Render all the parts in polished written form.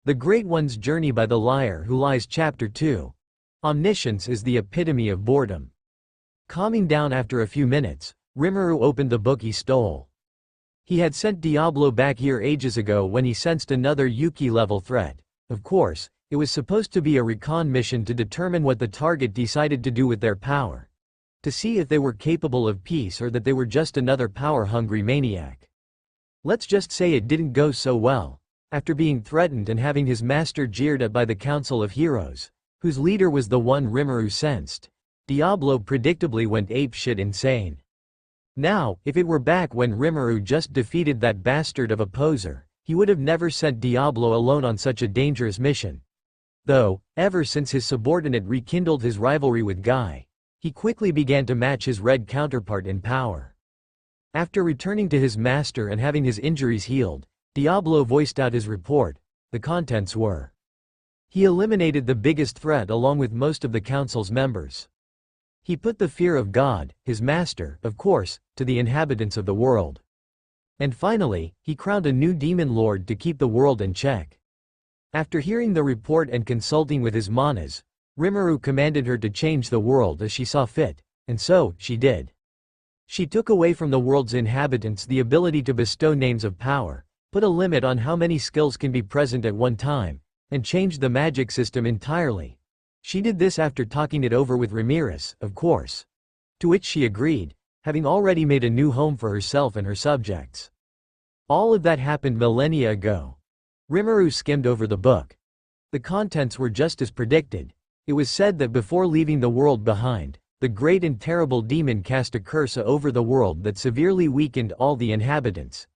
The Great One's Journey by the Liar Who Lies Chapter 2. Omniscience is the epitome of boredom. Calming down after a few minutes, Rimuru opened the book he stole. He had sent Diablo back here ages ago when he sensed another Yuki-level threat. Of course, it was supposed to be a recon mission to determine what the target decided to do with their power. To see if they were capable of peace or that they were just another power-hungry maniac. Let's just say it didn't go so well. After being threatened and having his master jeered at by the Council of Heroes, whose leader was the one Rimuru sensed, Diablo predictably went apeshit insane. Now, if it were back when Rimuru just defeated that bastard of a poser, he would have never sent Diablo alone on such a dangerous mission. Though, ever since his subordinate rekindled his rivalry with Guy, he quickly began to match his red counterpart in power. After returning to his master and having his injuries healed, Diablo voiced out his report. The contents were: he eliminated the biggest threat along with most of the council's members. He put the fear of God, his master, of course, to the inhabitants of the world. And finally, he crowned a new demon lord to keep the world in check. After hearing the report and consulting with his manas, Rimuru commanded her to change the world as she saw fit, and so, she did. She took away from the world's inhabitants the ability to bestow names of power, put a limit on how many skills can be present at one time, and changed the magic system entirely. She did this after talking it over with Ramirez, of course. To which she agreed, having already made a new home for herself and her subjects. All of that happened millennia ago. Rimuru skimmed over the book. The contents were just as predicted. It was said that before leaving the world behind, the great and terrible demon cast a curse over the world that severely weakened all the inhabitants.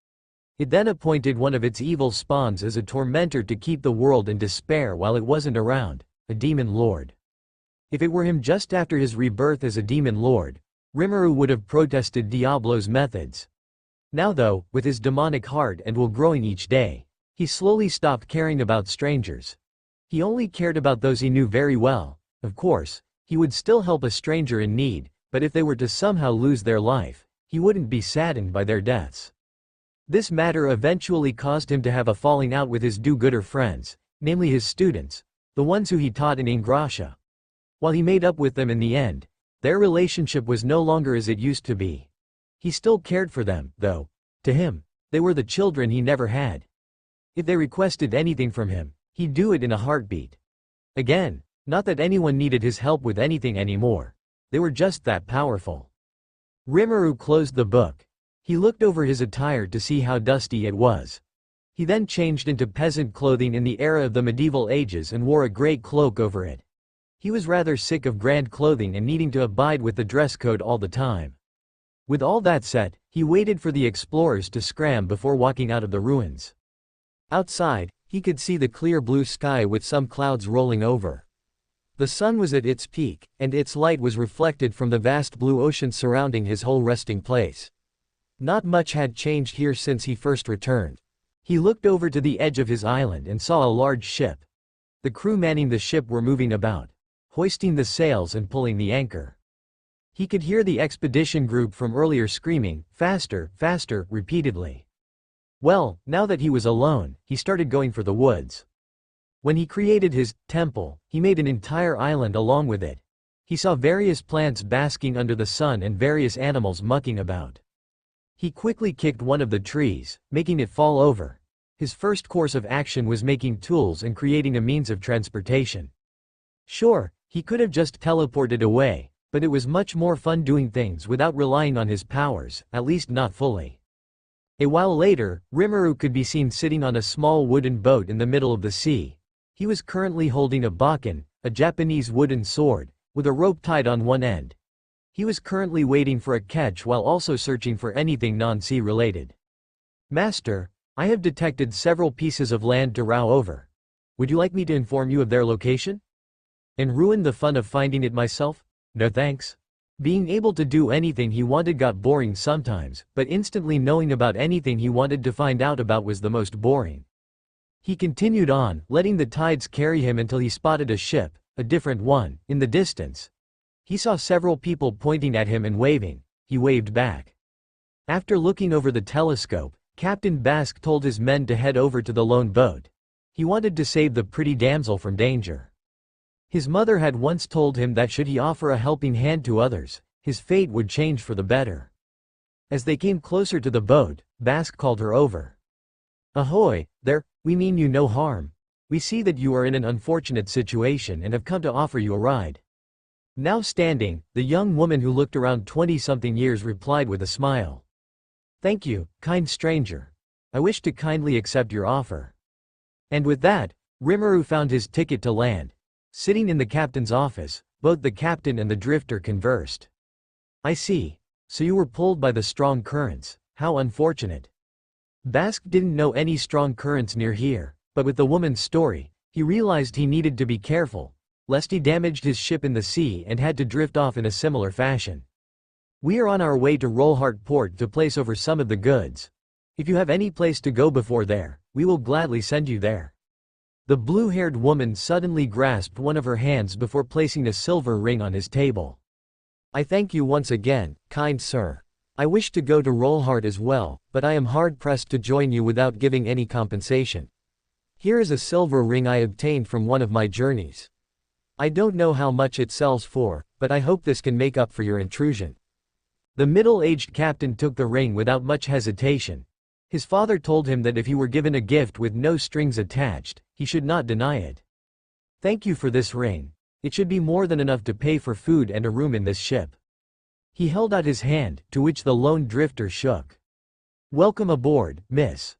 It then appointed one of its evil spawns as a tormentor to keep the world in despair while it wasn't around, a demon lord. If it were him just after his rebirth as a demon lord, Rimuru would have protested Diablo's methods. Now though, with his demonic heart and will growing each day, he slowly stopped caring about strangers. He only cared about those he knew very well. Of course, he would still help a stranger in need, but if they were to somehow lose their life, he wouldn't be saddened by their deaths. This matter eventually caused him to have a falling out with his do-gooder friends, namely his students, the ones who he taught in Ingrassia. While he made up with them in the end, their relationship was no longer as it used to be. He still cared for them, though. To him, they were the children he never had. If they requested anything from him, he'd do it in a heartbeat. Again, not that anyone needed his help with anything anymore. They were just that powerful. Rimuru closed the book. He looked over his attire to see how dusty it was. He then changed into peasant clothing in the era of the medieval ages and wore a grey cloak over it. He was rather sick of grand clothing and needing to abide with the dress code all the time. With all that said, he waited for the explorers to scram before walking out of the ruins. Outside, he could see the clear blue sky with some clouds rolling over. The sun was at its peak, and its light was reflected from the vast blue ocean surrounding his whole resting place. Not much had changed here since he first returned. He looked over to the edge of his island and saw a large ship. The crew manning the ship were moving about, hoisting the sails and pulling the anchor. He could hear the expedition group from earlier screaming, "Faster, faster," repeatedly. Well, now that he was alone, he started going for the woods. When he created his temple, he made an entire island along with it. He saw various plants basking under the sun and various animals mucking about. He quickly kicked one of the trees, making it fall over. His first course of action was making tools and creating a means of transportation. Sure, he could have just teleported away, but it was much more fun doing things without relying on his powers, at least not fully. A while later, Rimuru could be seen sitting on a small wooden boat in the middle of the sea. He was currently holding a baken, a Japanese wooden sword, with a rope tied on one end. He was currently waiting for a catch while also searching for anything non-sea related. "Master, I have detected several pieces of land to row over. Would you like me to inform you of their location? And ruin the fun of finding it myself? No thanks." Being able to do anything he wanted got boring sometimes, but instantly knowing about anything he wanted to find out about was the most boring. He continued on, letting the tides carry him until he spotted a ship, a different one, in the distance. He saw several people pointing at him and waving. He waved back. After looking over the telescope, Captain Basque told his men to head over to the lone boat. He wanted to save the pretty damsel from danger. His mother had once told him that should he offer a helping hand to others, his fate would change for the better. As they came closer to the boat, Basque called her over. "Ahoy, there, we mean you no harm. We see that you are in an unfortunate situation and have come to offer you a ride." Now standing, the young woman who looked around 20-something years replied with a smile. "Thank you, kind stranger. I wish to kindly accept your offer." And with that, Rimuru found his ticket to land. Sitting in the captain's office, both the captain and the drifter conversed. "I see. So you were pulled by the strong currents, how unfortunate." Basque didn't know any strong currents near here, but with the woman's story, he realized he needed to be careful, lest he damaged his ship in the sea and had to drift off in a similar fashion. "We are on our way to Rollart Port to place over some of the goods. If you have any place to go before there, we will gladly send you there." The blue-haired woman suddenly grasped one of her hands before placing a silver ring on his table. "I thank you once again, kind sir. I wish to go to Rollart as well, but I am hard-pressed to join you without giving any compensation. Here is a silver ring I obtained from one of my journeys. I don't know how much it sells for, but I hope this can make up for your intrusion." The middle-aged captain took the ring without much hesitation. His father told him that if he were given a gift with no strings attached, he should not deny it. "Thank you for this ring. It should be more than enough to pay for food and a room in this ship." He held out his hand, to which the lone drifter shook. "Welcome aboard, Miss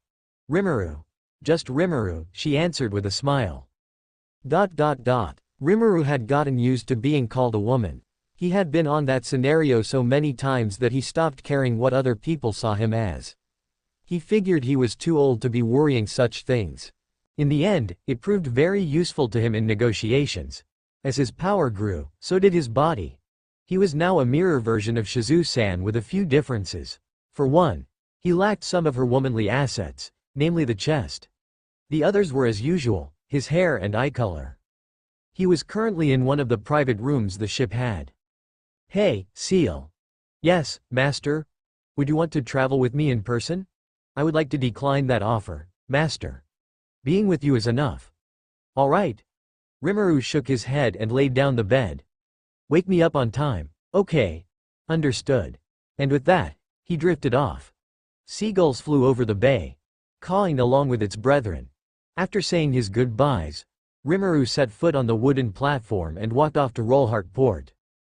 Rimuru." "Just Rimuru," she answered with a smile. Rimuru had gotten used to being called a woman. He had been on that scenario so many times that he stopped caring what other people saw him as. He figured he was too old to be worrying such things. In the end, it proved very useful to him in negotiations. As his power grew, so did his body. He was now a mirror version of Shizu-san with a few differences. For one, he lacked some of her womanly assets, namely the chest. The others were as usual, his hair and eye color. He was currently in one of the private rooms the ship had. "Hey, Seal." "Yes, master? Would you want to travel with me in person?" "I would like to decline that offer, master. Being with you is enough." "All right." Rimuru shook his head and laid down the bed. "Wake me up on time." "Okay. Understood." And with that, he drifted off. Seagulls flew over the bay, cawing along with its brethren. After saying his goodbyes, Rimuru set foot on the wooden platform and walked off to Rollart Port.